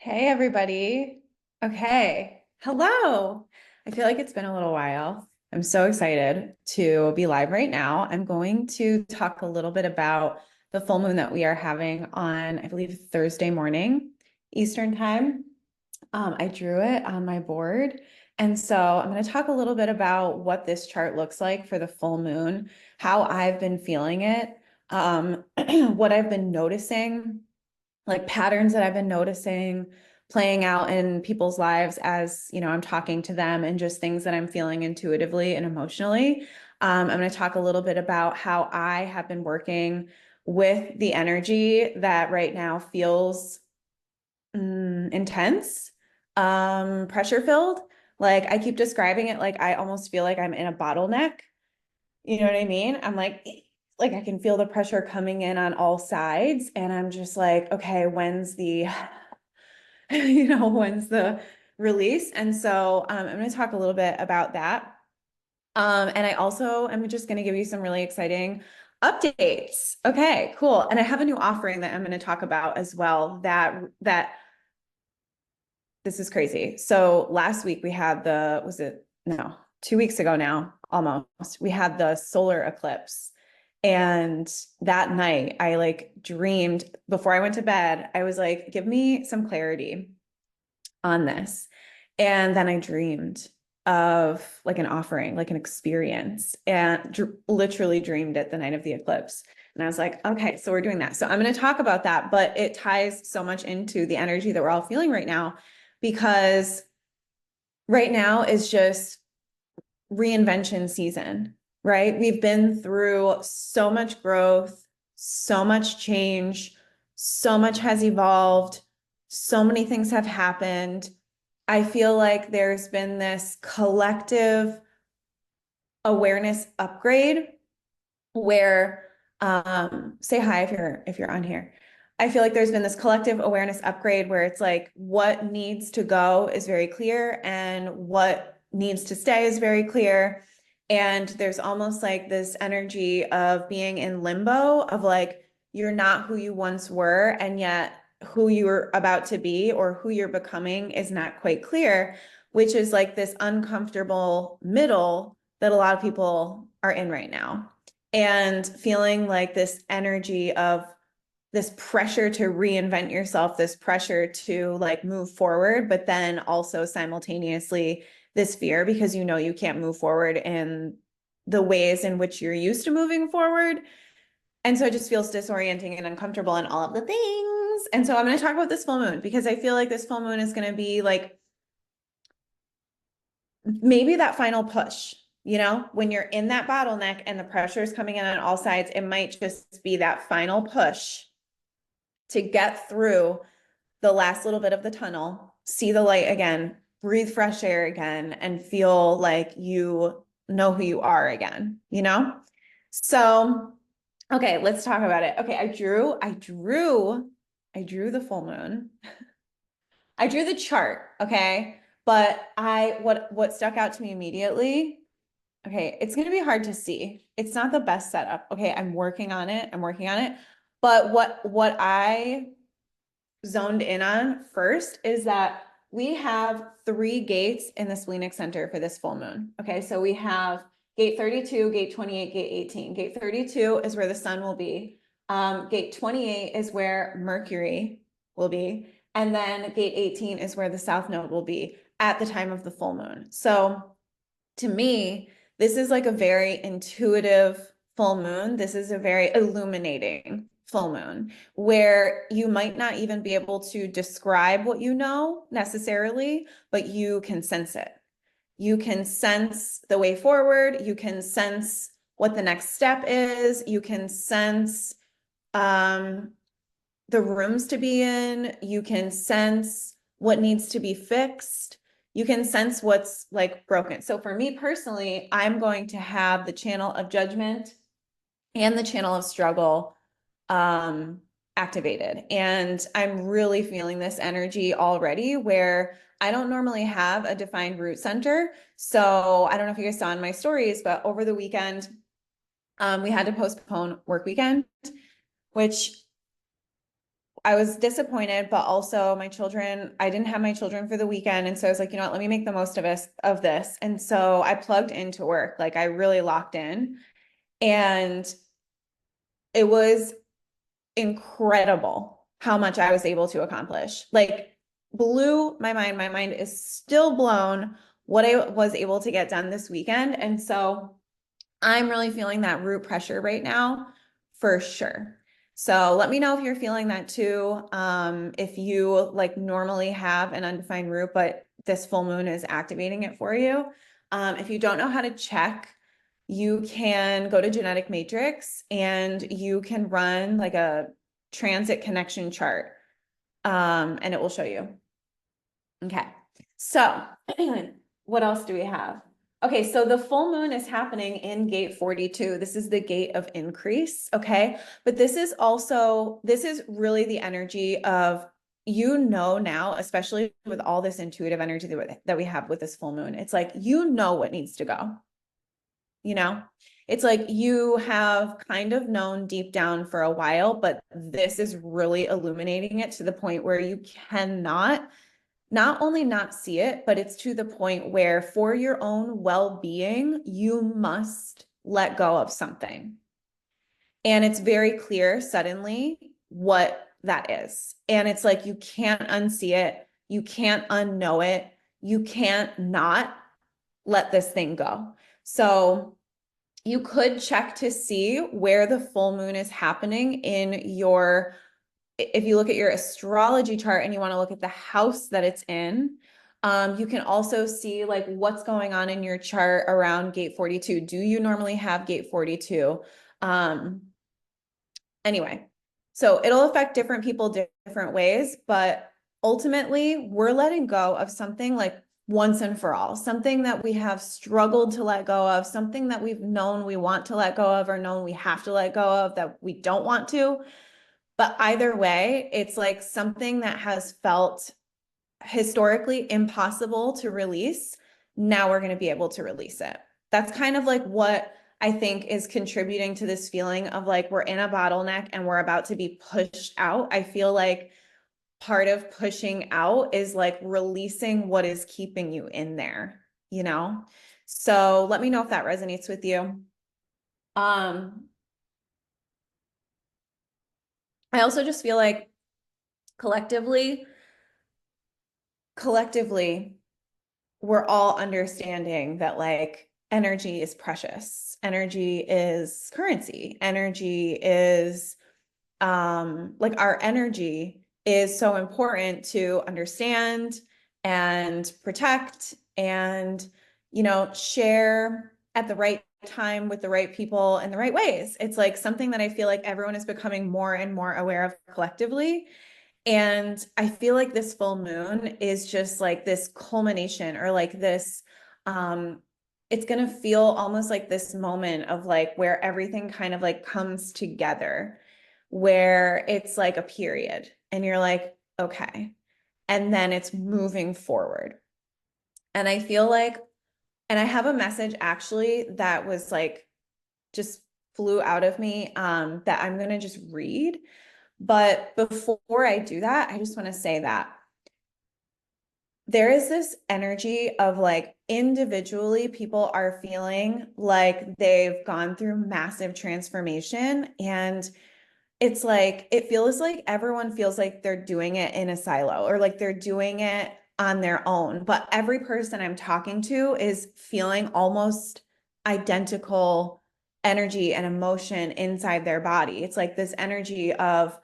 Hey, everybody. Okay. Hello. I feel like it's been a little while. I'm so excited to be live right now. I'm going to talk a little bit about the full moon that we are having on, I believe, Thursday morning, Eastern time. I drew it on my board. And so I'm going to talk a little bit about what this chart looks like for the full moon, how I've been feeling it, what I've been noticing, like patterns that I've been noticing playing out in people's lives as, I'm talking to them, and just things that I'm feeling intuitively and emotionally. I'm going to talk a little bit about how I have been working with the energy that right now feels intense, pressure filled. Like I keep describing it like I almost feel like I'm in a bottleneck. You know what I mean? I'm like I can feel the pressure coming in on all sides, and I'm just like, okay, when's the when's the release? And so I'm going to talk a little bit about that. And I also am just going to give you some really exciting updates. Okay, cool. And I have a new offering that I'm going to talk about as well. That this is crazy. So last week we had was it no 2 weeks ago now, almost, we had the solar eclipse. And that night I like dreamed before I went to bed. I was like, give me some clarity on this. And then I dreamed of like an offering, like an experience, and literally dreamed it the night of the eclipse. And I was like, okay, so we're doing that. So I'm going to talk about that, but it ties so much into the energy that we're all feeling right now, because right now is just reinvention season, right? We've been through so much growth, so much change, so much has evolved, so many things have happened. I feel like there's been this collective awareness upgrade where say hi if you're on here. I feel like there's been this collective awareness upgrade where it's like what needs to go is very clear and what needs to stay is very clear. And there's almost like this energy of being in limbo of like you're not who you once were, and yet who you're about to be or who you're becoming is not quite clear, which is like this uncomfortable middle that a lot of people are in right now, and feeling like this energy of this pressure to reinvent yourself, this pressure to like move forward, but then also simultaneously this fear because you can't move forward in the ways in which you're used to moving forward. And so it just feels disorienting and uncomfortable and all of the things. And so I'm going to talk about this full moon because I feel like this full moon is going to be like maybe that final push, when you're in that bottleneck and the pressure is coming in on all sides, it might just be that final push to get through the last little bit of the tunnel, see the light again, breathe fresh air again, and feel like you know who you are again. So, okay, let's talk about it. Okay, I drew the full moon. I drew the chart, okay? But what stuck out to me immediately, okay, it's going to be hard to see. It's not the best setup. Okay, I'm working on it. I'm working on it. But what I zoned in on first is that we have three gates in the splenic center for this full moon. Okay, so we have gate 32, gate 28, gate 18. Gate 32 is where the sun will be. Gate 28 is where Mercury will be. And then gate 18 is where the south node will be at the time of the full moon. So to me, this is like a very intuitive full moon. This is a very illuminating full moon where you might not even be able to describe what you know necessarily, but you can sense it. You can sense the way forward. You can sense what the next step is. You can sense the rooms to be in. You can sense what needs to be fixed. You can sense what's like broken. So for me personally, I'm going to have the channel of judgment and the channel of struggle activated. And I'm really feeling this energy already where I don't normally have a defined root center. So I don't know if you guys saw in my stories, but over the weekend, we had to postpone work weekend, which I was disappointed, but also my children, I didn't have my children for the weekend. And so I was like, you know what, let me make the most of this. And so I plugged into work, like I really locked in. And it was incredible how much I was able to accomplish. Like blew my mind. My mind is still blown what I was able to get done this weekend. And so I'm really feeling that root pressure right now for sure. So let me know if you're feeling that too. If you like normally have an undefined root, but this full moon is activating it for you. If you don't know how to check, you can go to Genetic Matrix and you can run like a transit connection chart, and it will show you. Okay. So what else do we have? Okay, so the full moon is happening in gate 42. This is the gate of increase, okay? But this is also, this is really the energy of, you know, now, especially with all this intuitive energy that we have with this full moon, it's like, you know what needs to go, you know? It's like you have kind of known deep down for a while, but this is really illuminating it to the point where you cannot not only not see it, but it's to the point where for your own well-being, you must let go of something. And it's very clear suddenly what that is. And it's like you can't unsee it, you can't unknow it, you can't not let this thing go. So you could check to see where the full moon is happening in your, if you look at your astrology chart and you want to look at the house that it's in, you can also see like what's going on in your chart around gate 42. Do you normally have gate 42? Anyway, so it'll affect different people different ways, but ultimately we're letting go of something like once and for all, something that we have struggled to let go of, something that we've known we want to let go of or known we have to let go of that we don't want to. But either way, it's like something that has felt historically impossible to release. Now we're going to be able to release it. That's kind of like what I think is contributing to this feeling of like we're in a bottleneck and we're about to be pushed out. I feel like part of pushing out is like releasing what is keeping you in there, you know? So let me know if that resonates with you. I also just feel like collectively, we're all understanding that like energy is precious. Energy is currency. Energy is like our energy is so important to understand and protect and, you know, share at the right time with the right people in the right ways. It's like something that I feel like everyone is becoming more and more aware of collectively. And I feel like this full moon is just like this culmination or like this, it's going to feel almost like this moment of like where everything kind of like comes together, where it's like a period and you're like, okay. And then it's moving forward. And I feel like, and I have a message actually that was like, just flew out of me, that I'm going to just read. But before I do that, I just want to say that there is this energy of like individually, people are feeling like they've gone through massive transformation. And it's like, it feels like everyone feels like they're doing it in a silo or like they're doing it on their own. But every person I'm talking to is feeling almost identical energy and emotion inside their body. It's like this energy of,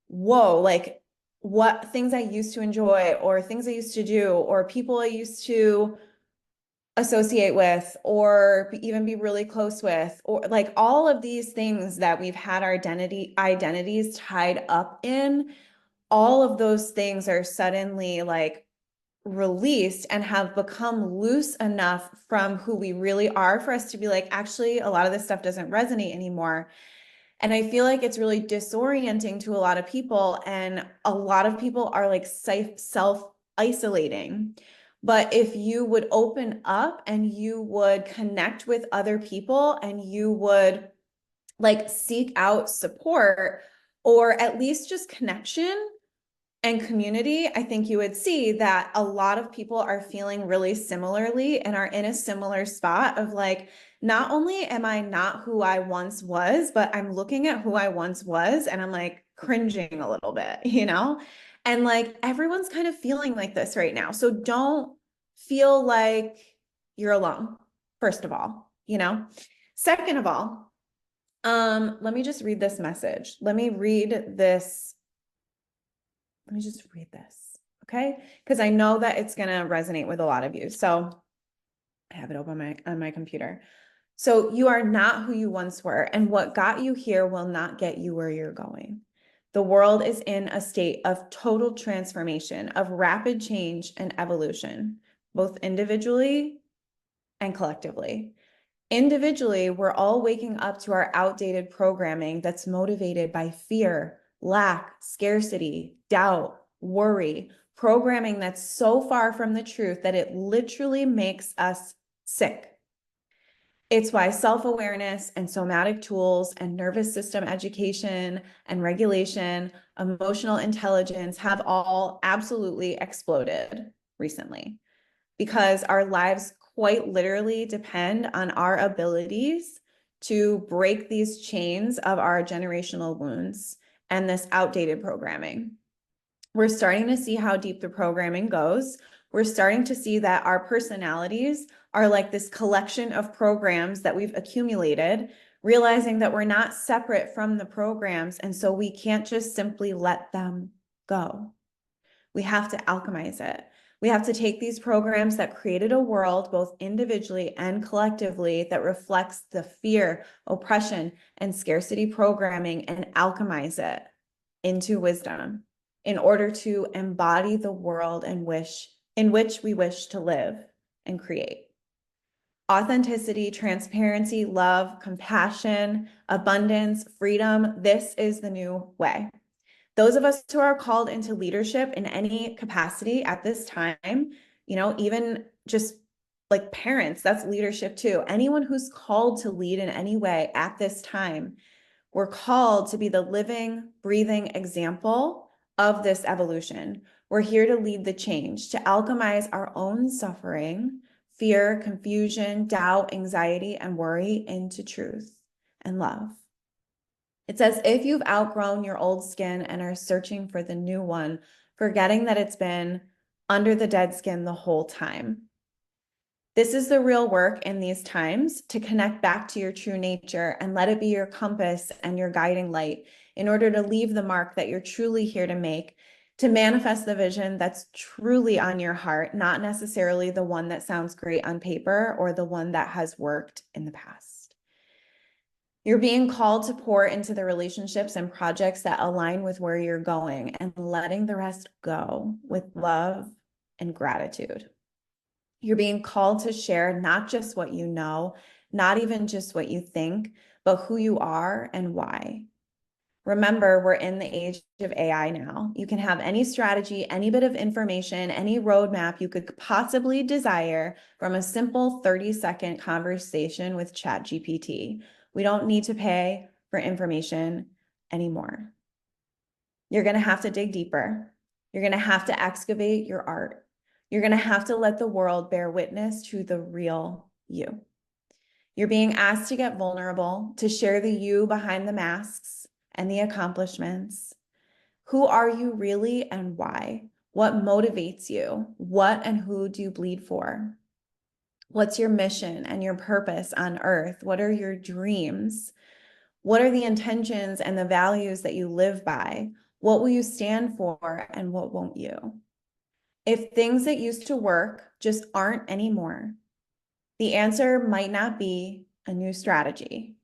whoa, like what things I used to enjoy or things I used to do or people I used to associate with or even be really close with, or like all of these things that we've had our identities tied up in, all of those things are suddenly like released and have become loose enough from who we really are for us to be like, actually, a lot of this stuff doesn't resonate anymore. And I feel like it's really disorienting to a lot of people. And a lot of people are like self-isolating. But if you would open up and you would connect with other people and you would like seek out support, or at least just connection and community, I think you would see that a lot of people are feeling really similarly and are in a similar spot of like, not only am I not who I once was, but I'm looking at who I once was and I'm like cringing a little bit, you know? And like everyone's kind of feeling like this right now. So don't feel like you're alone, first of all, you know? Second of all, let me just read this message. Let me just read this, okay? Because I know that it's going to resonate with a lot of you. So I have it open on my computer. So you are not who you once were, and what got you here will not get you where you're going. The world is in a state of total transformation, of rapid change and evolution, both individually and collectively. Individually, we're all waking up to our outdated programming that's motivated by fear, lack, scarcity, doubt, worry, programming that's so far from the truth that it literally makes us sick. It's why self-awareness and somatic tools and nervous system education and regulation, emotional intelligence have all absolutely exploded recently, because our lives quite literally depend on our abilities to break these chains of our generational wounds and this outdated programming. We're starting to see how deep the programming goes. We're starting to see that our personalities are like this collection of programs that we've accumulated, realizing that we're not separate from the programs. And so we can't just simply let them go. We have to alchemize it. We have to take these programs that created a world, both individually and collectively, that reflects the fear, oppression, and scarcity programming, and alchemize it into wisdom in order to embody the world in which we wish to live and create. Authenticity, transparency, love, compassion, abundance, freedom. This is the new way. Those of us who are called into leadership in any capacity at this time, you know, even just like parents, that's leadership too. Anyone who's called to lead in any way at this time, we're called to be the living, breathing example of this evolution. We're here to lead the change, to alchemize our own suffering, fear, confusion, doubt, anxiety, and worry into truth and love. It's as if you've outgrown your old skin and are searching for the new one, forgetting that it's been under the dead skin the whole time. This is the real work in these times, to connect back to your true nature and let it be your compass and your guiding light in order to leave the mark that you're truly here to make, to manifest the vision that's truly on your heart, not necessarily the one that sounds great on paper or the one that has worked in the past. You're being called to pour into the relationships and projects that align with where you're going and letting the rest go with love and gratitude. You're being called to share not just what you know, not even just what you think, but who you are and why. Remember, we're in the age of AI now. You can have any strategy, any bit of information, any roadmap you could possibly desire from a simple 30-second conversation with ChatGPT. We don't need to pay for information anymore. You're going to have to dig deeper. You're going to have to excavate your art. You're going to have to let the world bear witness to the real you. You're being asked to get vulnerable, to share the you behind the masks and the accomplishments. Who are you really and why? What motivates you? What and who do you bleed for? What's your mission and your purpose on earth? What are your dreams? What are the intentions and the values that you live by? What will you stand for and what won't you? If things that used to work just aren't anymore, the answer might not be a new strategy.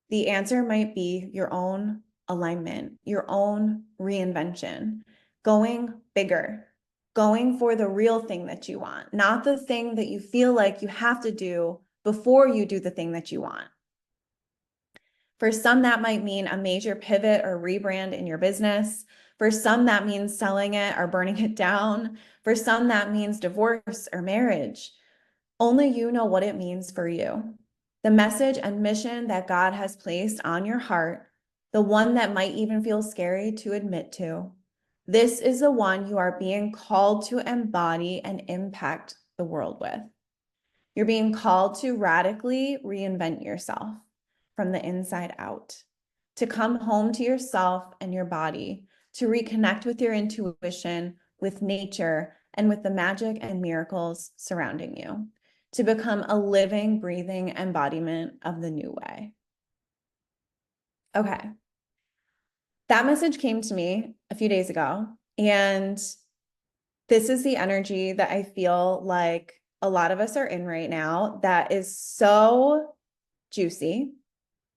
The answer might be your own alignment, your own reinvention, going bigger, going for the real thing that you want, not the thing that you feel like you have to do before you do the thing that you want. For some, that might mean a major pivot or rebrand in your business. For some, that means selling it or burning it down. For some, that means divorce or marriage. Only you know what it means for you. The message and mission that God has placed on your heart, the one that might even feel scary to admit to. This is the one you are being called to embody and impact the world with. You're being called to radically reinvent yourself from the inside out, to come home to yourself and your body, to reconnect with your intuition, with nature, and with the magic and miracles surrounding you, to become a living, breathing embodiment of the new way. Okay. That message came to me a few days ago, and this is the energy that I feel like a lot of us are in right now that is so juicy.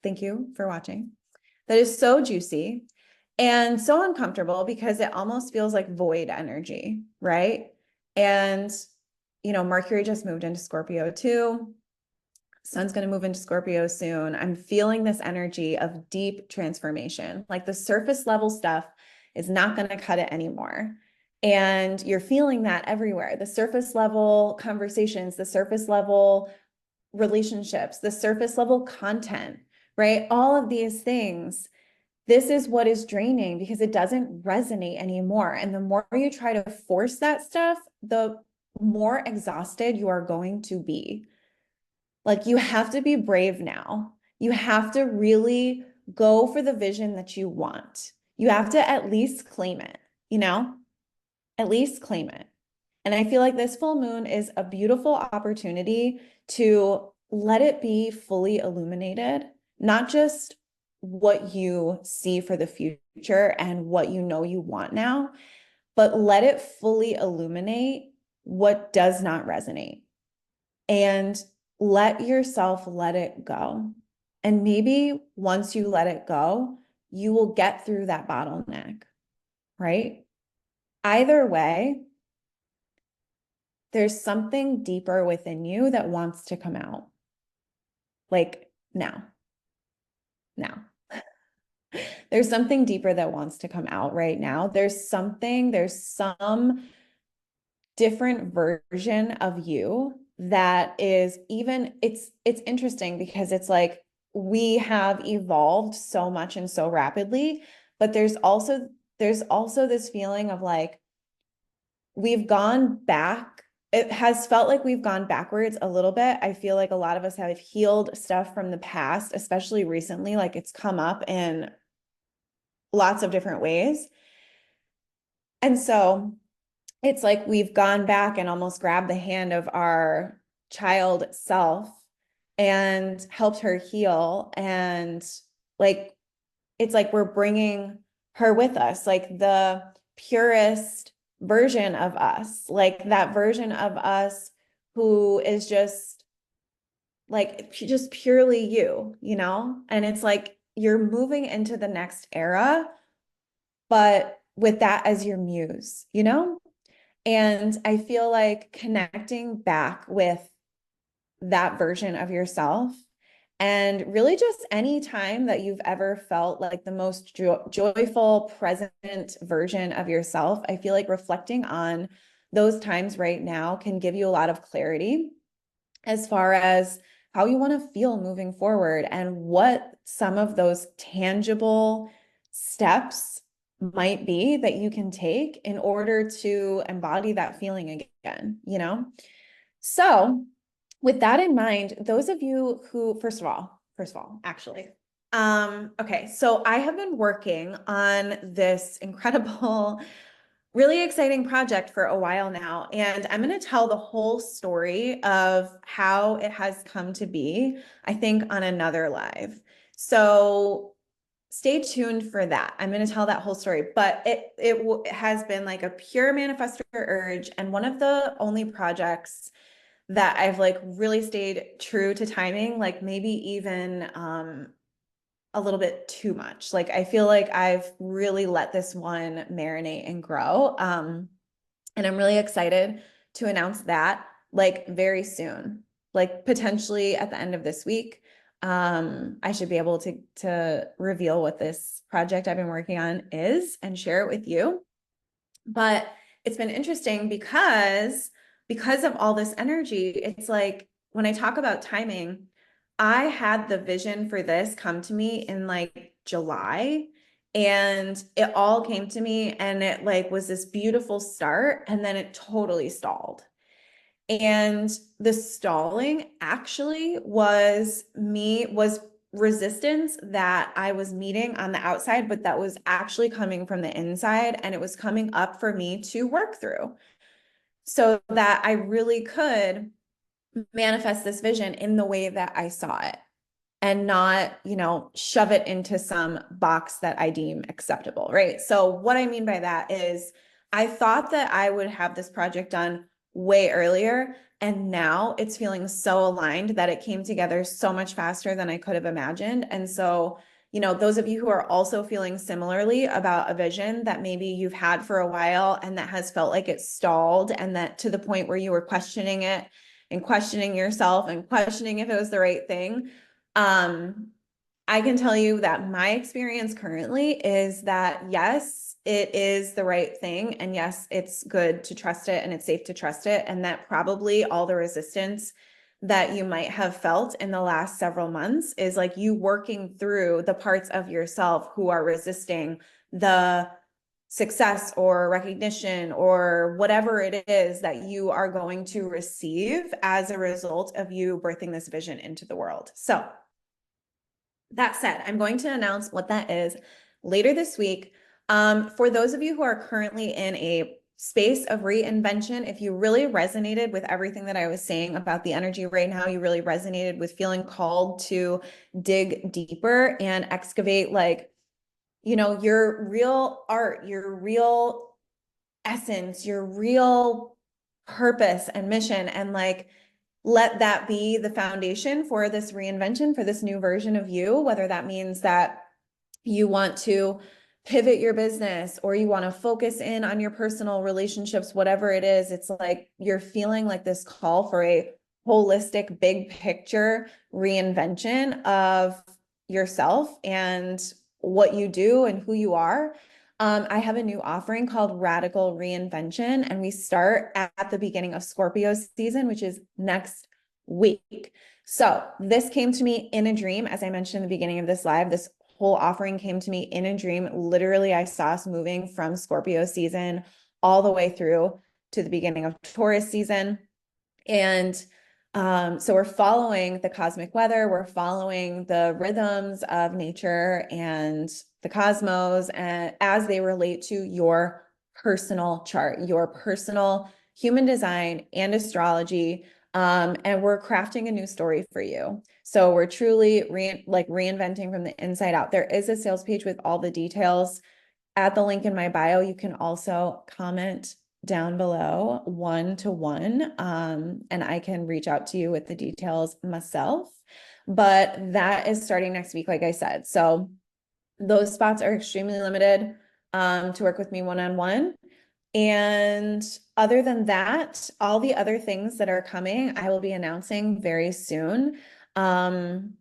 Thank you for watching. That is so juicy and so uncomfortable because it almost feels like void energy, right? And, Mercury just moved into Scorpio too. Sun's going to move into Scorpio soon. I'm feeling this energy of deep transformation. Like the surface level stuff is not going to cut it anymore. And you're feeling that everywhere. The surface level conversations, the surface level relationships, the surface level content, right? All of these things. This is what is draining because it doesn't resonate anymore. And the more you try to force that stuff, the more exhausted you are going to be. Like you have to be brave now. You have to really go for the vision that you want. You have to at least claim it, at least claim it. And I feel like this full moon is a beautiful opportunity to let it be fully illuminated, not just what you see for the future and what you know you want now, but let it fully illuminate what does not resonate. And let yourself let it go. And maybe once you let it go, you will get through that bottleneck, right? Either way, there's something deeper within you that wants to come out. Like now. There's something deeper that wants to come out right now. There's some different version of you that is it's interesting because it's like we have evolved so much and so rapidly, but there's also this feeling of like we've gone back. It has felt like we've gone backwards a little bit. I feel like a lot of us have healed stuff from the past, especially recently, like it's come up in lots of different ways. And so it's like we've gone back and almost grabbed the hand of our child self and helped her heal. And like, it's like we're bringing her with us, like the purest version of us, like that version of us who is just like, just purely you. And it's like you're moving into the next era, but with that as your muse. And I feel like connecting back with that version of yourself and really just any time that you've ever felt like the most joyful, present version of yourself, I feel like reflecting on those times right now can give you a lot of clarity as far as how you want to feel moving forward and what some of those tangible steps might be that you can take in order to embody that feeling again. So with that in mind, those of you who, first of all, actually, okay, so I have been working on this incredible, really exciting project for a while now, and I'm going to tell the whole story of how it has come to be, I think, on another live. So stay tuned for that. I'm going to tell that whole story, but it has been like a pure manifestor urge, and one of the only projects that I've like really stayed true to timing, like maybe even a little bit too much. Like I feel like I've really let this one marinate and grow. And I'm really excited to announce that like very soon, like potentially at the end of this week. I should be able to reveal what this project I've been working on is and share it with you. But it's been interesting because of all this energy, it's like when I talk about timing, I had the vision for this come to me in like July. And it all came to me and it like was this beautiful start and then it totally stalled. And the stalling actually was resistance that I was meeting on the outside, but that was actually coming from the inside and it was coming up for me to work through so that I really could manifest this vision in the way that I saw it and not, shove it into some box that I deem acceptable, right? So what I mean by that is I thought that I would have this project done way earlier, and now it's feeling so aligned that it came together so much faster than I could have imagined. And so, those of you who are also feeling similarly about a vision that maybe you've had for a while and that has felt like it stalled and that to the point where you were questioning it and questioning yourself and questioning if it was the right thing. I can tell you that my experience currently is that yes, it is the right thing. And yes, it's good to trust it and it's safe to trust it. And that probably all the resistance that you might have felt in the last several months is like you working through the parts of yourself who are resisting the success or recognition or whatever it is that you are going to receive as a result of you birthing this vision into the world. So that said, I'm going to announce what that is later this week. For those of you who are currently in a space of reinvention, if you really resonated with everything that I was saying about the energy right now, you really resonated with feeling called to dig deeper and excavate your real art, your real essence, your real purpose and mission, and let that be the foundation for this reinvention, for this new version of you, whether that means that you want to pivot your business or you want to focus in on your personal relationships, whatever it is. It's like you're feeling like this call for a holistic, big picture reinvention of yourself and what you do and who you are. I have a new offering called Radical Reinvention, and we start at the beginning of Scorpio season, which is next week. So this came to me in a dream, as I mentioned in the beginning of this live. This whole offering came to me in a dream. Literally, I saw us moving from Scorpio season all the way through to the beginning of Taurus season. And so we're following the cosmic weather, we're following the rhythms of nature and the cosmos and as they relate to your personal chart, your personal human design and astrology. And we're crafting a new story for you. So we're truly reinventing from the inside out. There is a sales page with all the details at the link in my bio. You can also comment down below 1-to-1, and I can reach out to you with the details myself. But that is starting next week, like I said. So those spots are extremely limited to work with me one-on-one. And other than that, all the other things that are coming, I will be announcing very soon. That's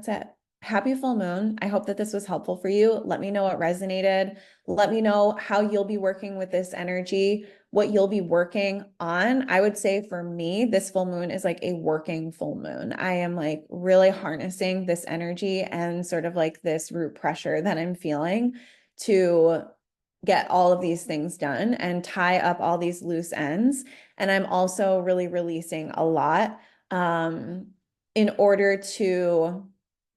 it. Happy full moon. I hope that this was helpful for you. Let me know what resonated. Let me know how you'll be working with this energy, what you'll be working on. I would say for me, this full moon is like a working full moon. I am like really harnessing this energy and sort of like this root pressure that I'm feeling to get all of these things done and tie up all these loose ends. And I'm also really releasing a lot in order to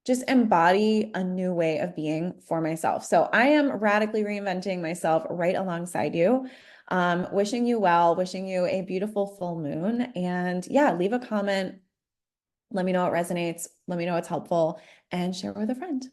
just embody a new way of being for myself. So I am radically reinventing myself right alongside you. Wishing you well, wishing you a beautiful full moon. And yeah, leave a comment. Let me know what resonates. Let me know what's helpful and share with a friend.